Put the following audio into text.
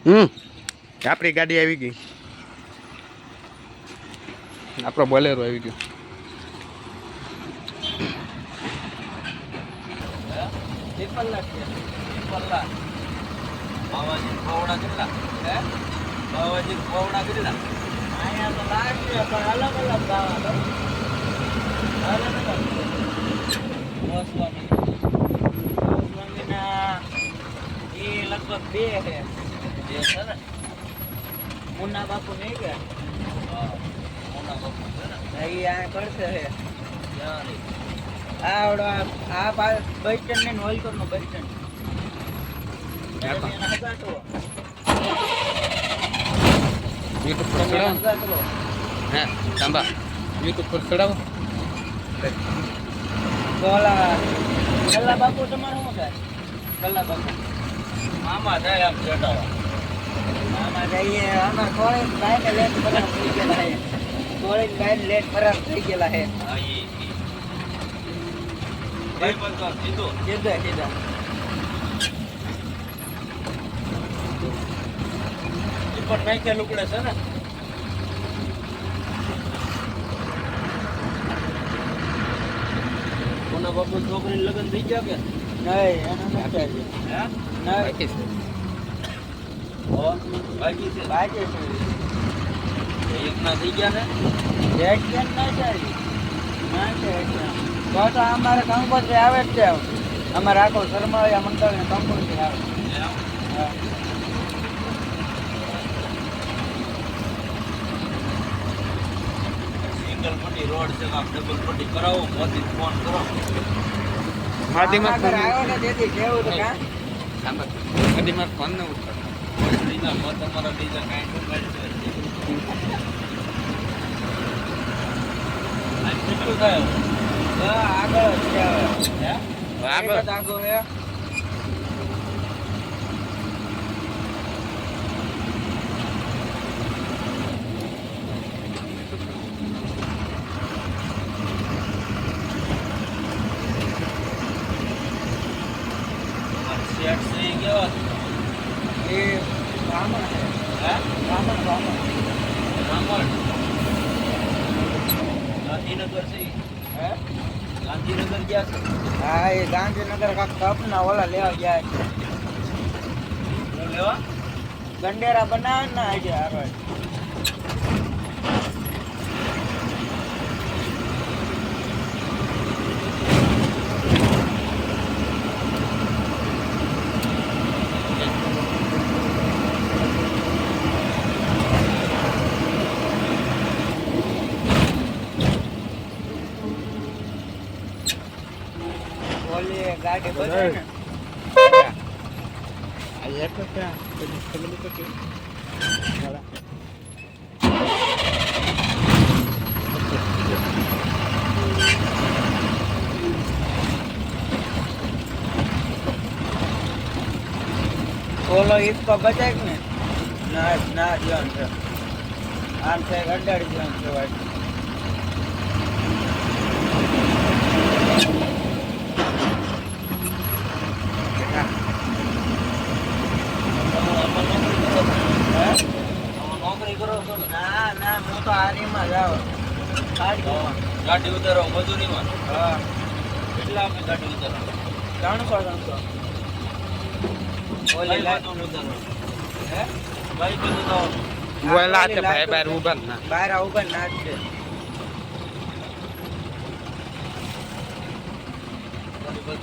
આપણી ગાડી આવી ગઈ, આપણો બોલેરો આવી ગયો. લગભગ 2 છે ને મુન્ના બાપુ નહીં ગયા. મુન્ના બાપુ છે ને આ કરશે હે આવડો આ બસ સ્ટેન્ડ ને હોલકર નો બસ સ્ટેન્ડ યુટ્યુબ પર ચડાવો. હે તાંબા યુટ્યુબ પર ચડાવો. ગલ્લા બાપુ તમારે શું થાય? ગલ્લા બાપુ મામા જાય આમ ચડાવવા. મામા જઈએ આમાં થોડી બાઈક લેટ ખરાબ થઈ ગયેલા હે. થોડી બાઈક લેટ ખરાબ થઈ ગયેલા હે. સીધા ઉપર નાખ્યા લુકડે છે ને. કોના બાપુ છોકરી લગ્ન થઈ ગયા કે નહીં? એના નથી બાકી છે. એકના થઈ ગયા ને એક્સિડન્ટ ના થાય ના છે. તો અમારે કંકોત્રી આવે જ છે. અમારે આખો શર્માળિયા મંડળ ને કંકોત્રી આવે. સિંગલ પટ્ટી રોડ છે, ડબલ પટ્ટી કરાવો, મોદી ફોન કરો. માદીમાં આવ્યો ને તેથી કેવું તો કા માદીમાં ફોન ન ઉઠાવ. તમારા બીજા કાંઈ કેટલું થાય આગળ છે આગળ હે. એ બ્રાહ્મણ છે. બ્રાહ્મણ ગાંધીનગર છે. હે ગાંધીનગર ગયા છે. હા એ ગાંધીનગર કાંક કપના ઓલા લેવા ગયા છે. લેવા ગંડેરા બનાવે ને આજે હારો ગાડી બને ને આ એક ત્યાં ખબર તો કે ઓલો ઈસકો બચાય ને ના ના ધ્યાન છે. આમ છે અડાડી ધ્યાન છે ભાઈ. નોકરી કરો છો? ના ના હું તો આરીમાં જાઉં. ગાડી ઉતારો મજૂરીમાં? હા. કેટલા આપણે ગાડી ઉતારો? 300. ઓલી લાઈટ ઉતારો હે બાઈક ઉતારો. મોબાઈલ આતે ભાઈ બહાર ઉભા ના બહાર ઉભા ના જ છે.